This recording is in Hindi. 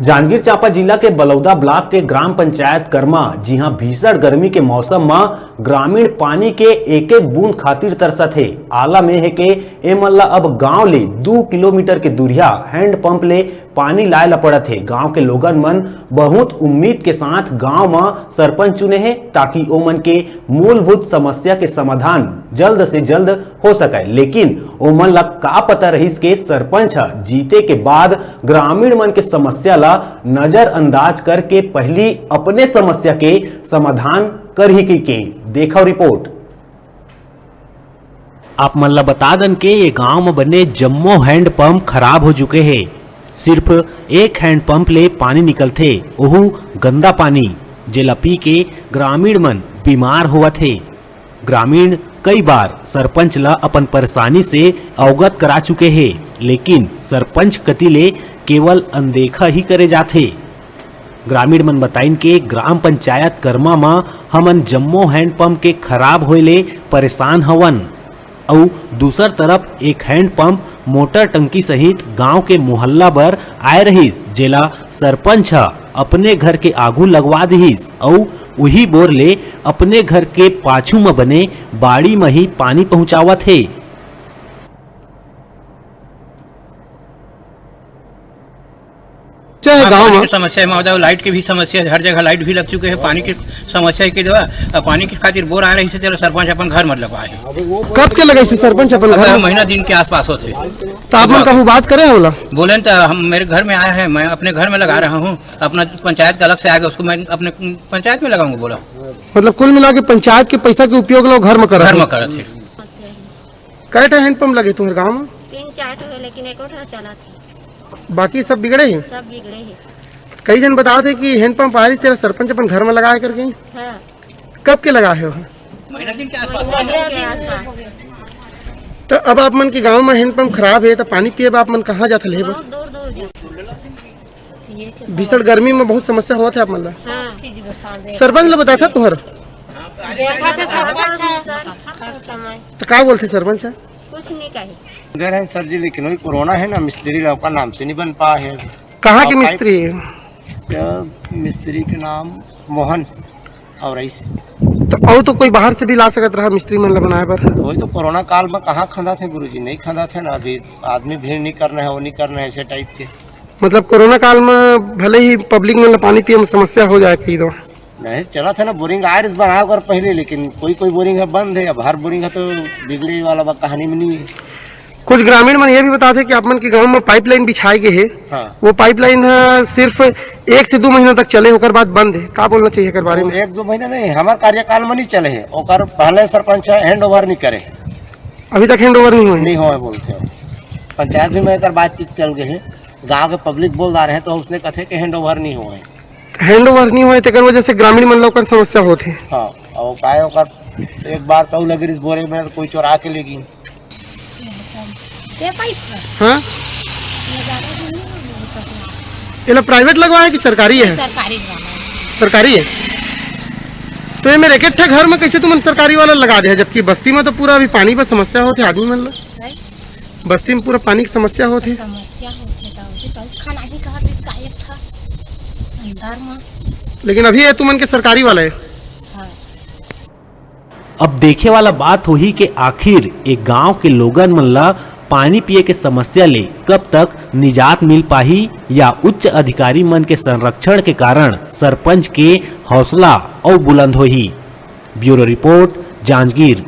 जांजगीर चांपा जिला के बलौदा ब्लॉक के ग्राम पंचायत करमा जी हाँ भीषण गर्मी के मौसम में ग्रामीण पानी के एक एक बूंद खातिर तरसत है। आला में है के एमल्ला अब गांव ले 2 किलोमीटर के दूरिया हैंडपंप ले पानी लाए ला पड़त है। गांव के लोगन मन बहुत उम्मीद के साथ गांव में सरपंच चुने हैं ताकि ओमन के मूलभूत समस्या के समाधान जल्द से जल्द हो सके, लेकिन ओमन ला का पता रहीस के सरपंच जीते के बाद ग्रामीण मन के समस्या ला नजरअंदाज करके पहली अपने समस्या के समाधान कर ही के देखो रिपोर्ट। आप मन ला बता दन के ये गांव में बने जम्मो हैंडपंप खराब हो चुके हैं। सिर्फ एक हैंडपंप ले पानी निकलथे, ओहू गंदा पानी जेला पी के ग्रामीण मन बीमार हुआ थे। ग्रामीण कई बार सरपंच ला अपन परेशानी से अवगत करा चुके हैं, लेकिन सरपंच कति ले केवल अनदेखा ही करे जाथे। ग्रामीण मन बताइन के ग्राम पंचायत करमा में हमन जम्मो हैंडपंप के खराब होले परेशान हवन और दूसर तरफ एक हैंडपंप मोटर टंकी सहित गांव के मोहल्ला बर आए रहीस, जेला सरपंच अपने घर के आगू लगवा दीस और वही बोर ले अपने घर के पाछू में बने बाड़ी में ही पानी पहुंचावत है। गाँव में समस्या है, लाइट की भी समस्या है, हर जगह लाइट भी लग चुके हैं। पानी की समस्या के द्वारा पानी की खातिर बोर आ रही है, चलो सरपंच अपन घर मत लगवाए। कब के लगे सरपंच अपन घर? महीना दिन के आसपास होते। तो आप लोग कहूँ बात करे होला? बोले तो हम मेरे घर में आया है, मैं अपने घर में लगा रहा हूँ, अपना पंचायत का अलग से आएगा उसको मैं अपने पंचायत में लगाऊंगा। बोला मतलब कुल मिला के पंचायत के पैसा के उपयोग लोग घर में कर थे। कई हैंडपंप लगे तुम्हारे गाँव में? 3-4 लेकिन एक चला था, बाकी सब बिगड़े हैं। सब बिगड़े हैं। कई जन बताओ थे कि हैंडपंप आ रही तेरा सरपंच अपन घर में लगाया करके। हाँ। कब के लगाए हो? महीना दिन के आसपास। तो अब आप मन के गांव में हैंडपंप खराब है तो पानी पिए आप मन कहाँ जाता ले? भीषण गर्मी में बहुत समस्या हुआ था आप मन। सरपंच ने बताया था तुम्हारा? तो क्या बोलते सरपंच? कुछ नहीं कहे इधर है सर जी, लेकिन वही कोरोना है ना, मिस्त्री लोग का नाम से नहीं बन पा है। कहाँ के मिस्त्री है? मिस्त्री के नाम मोहन और तो तो कोई बाहर से भी ला सकता रहा मिस्त्री मन ला बनाए पर? वही तो कोरोना काल में कहाँ खंदा थे गुरुजी, नहीं खंदा थे ना। अभी आदमी भीड़ नहीं करना है, वो नहीं करना है, ऐसे टाइप के। मतलब कोरोना काल में भले ही पब्लिक में पानी पिए में समस्या हो जाए कहीं तो नहीं चला था ना। बोरिंग आयरस बना कर पहले, लेकिन कोई बोरिंग है बंद है। अब हर बोरिंग है तो बिगड़े वाला कहानी में नहीं है। कुछ ग्रामीण मन ये भी बताते कि आप मन के गांव में पाइपलाइन बिछाई गई है। हाँ। वो पाइपलाइन सिर्फ 1 से 2 महीना तक चले, होकर बाद बंद है। क्या बोलना चाहिए कर बारे में? 1-2 महीना नहीं, हमारे कार्यकाल में नहीं चले है। और पहले सरपंच हैंड ओवर नहीं करे, अभी तक हैंड ओवर नहीं हुआ बोलते हो। पंचायत में एक बातचीत चल गई है, गाँव के पब्लिक बोल रहे हैं तो उसने कथे कि हैंड ओवर नहीं हुए। हैंड ओवर नहीं हुए तो वजह से ग्रामीण मन लोग समस्या होती है। हाँ, और काय एक बार तो लगी इस बोरे में कोई चोरा के लेगी। हाँ? ये प्राइवेट लगवाया कि सरकारी है? सरकारी है। तो ये मेरे एक घर में कैसे तुम सरकारी वाला लगा दिया, जबकि बस्ती में तो पूरा अभी पानी पर समस्या होती है। आदमी मन लो बस्ती में पूरा पानी की समस्या होती है। लेकिन अभी ये तुमन के सरकारी वाला है। अब देखे वाला बात हो ही कि आखिर एक गांव के लोगन मन ला पानी पिए के समस्या ले कब तक निजात मिल पाही, या उच्च अधिकारी मन के संरक्षण के कारण सरपंच के हौसला और बुलंद हो ही। Bureau report, Janjgir.